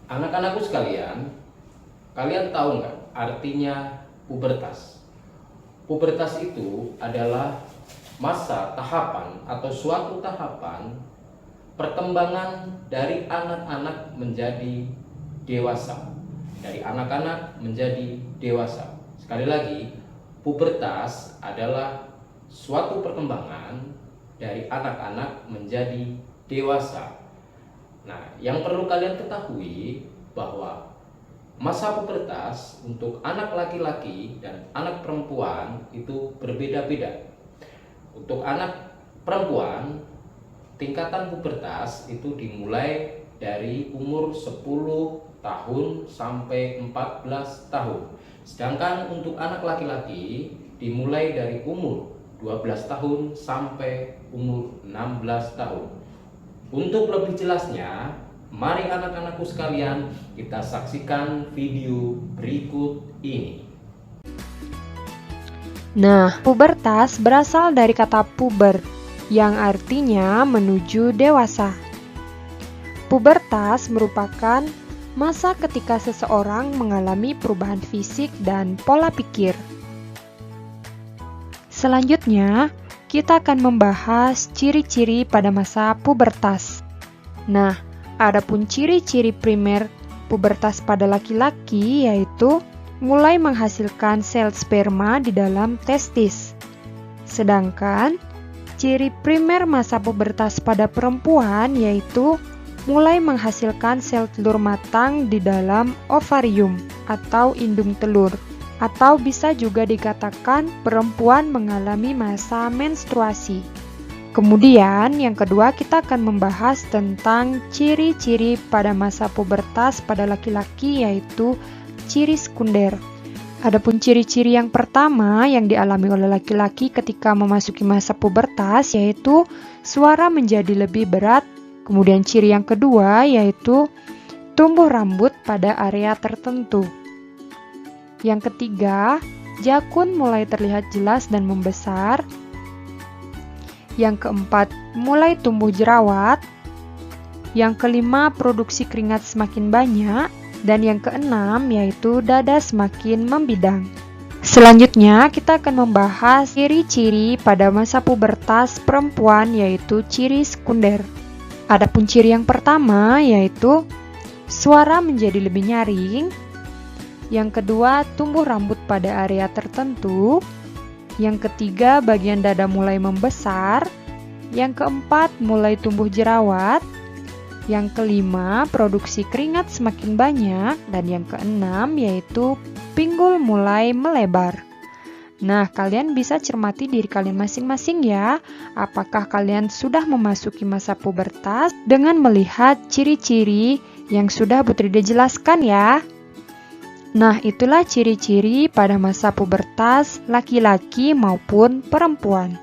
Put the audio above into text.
Anak-anakku sekalian, kalian tahu nggak artinya pubertas? Pubertas itu adalah masa tahapan atau suatu tahapan perkembangan dari anak-anak menjadi dewasa. Dari anak-anak menjadi dewasa. Sekali lagi, pubertas adalah suatu perkembangan dari anak-anak menjadi dewasa. Nah, yang perlu kalian ketahui bahwa masa pubertas untuk anak laki-laki dan anak perempuan itu berbeda-beda. Untuk anak perempuan, tingkatan pubertas itu dimulai dari umur 10 tahun sampai 14 tahun. Sedangkan untuk anak laki-laki dimulai dari umur 12 tahun sampai umur 16 tahun. Untuk lebih jelasnya, mari anak-anakku sekalian kita saksikan video berikut ini. Nah, pubertas berasal dari kata puber, yang artinya menuju dewasa. Pubertas merupakan masa ketika seseorang mengalami perubahan fisik dan pola pikir. Selanjutnya, kita akan membahas ciri-ciri pada masa pubertas. Nah, adapun ciri-ciri primer pubertas pada laki-laki yaitu mulai menghasilkan sel sperma di dalam testis. Sedangkan ciri primer masa pubertas pada perempuan yaitu mulai menghasilkan sel telur matang di dalam ovarium atau indung telur. Atau bisa juga dikatakan perempuan mengalami masa menstruasi. Kemudian yang kedua kita akan membahas tentang ciri-ciri pada masa pubertas pada laki-laki yaitu ciri sekunder. Adapun ciri-ciri yang pertama yang dialami oleh laki-laki ketika memasuki masa pubertas yaitu suara menjadi lebih berat. Kemudian ciri yang kedua yaitu tumbuh rambut pada area tertentu. Yang ketiga, jakun mulai terlihat jelas dan membesar. Yang keempat, mulai tumbuh jerawat. Yang kelima, produksi keringat semakin banyak. Dan yang keenam, yaitu dada semakin membidang. Selanjutnya, kita akan membahas ciri-ciri pada masa pubertas perempuan, yaitu ciri sekunder. Adapun ciri yang pertama, yaitu suara menjadi lebih nyaring. Yang kedua, tumbuh rambut pada area tertentu. Yang ketiga, bagian dada mulai membesar. Yang keempat, mulai tumbuh jerawat. Yang kelima, produksi keringat semakin banyak. Dan yang keenam, yaitu pinggul mulai melebar. Nah, kalian bisa cermati diri kalian masing-masing ya. Apakah kalian sudah memasuki masa pubertas dengan melihat ciri-ciri yang sudah Bu Trida jelaskan ya? Nah, itulah ciri-ciri pada masa pubertas laki-laki maupun perempuan.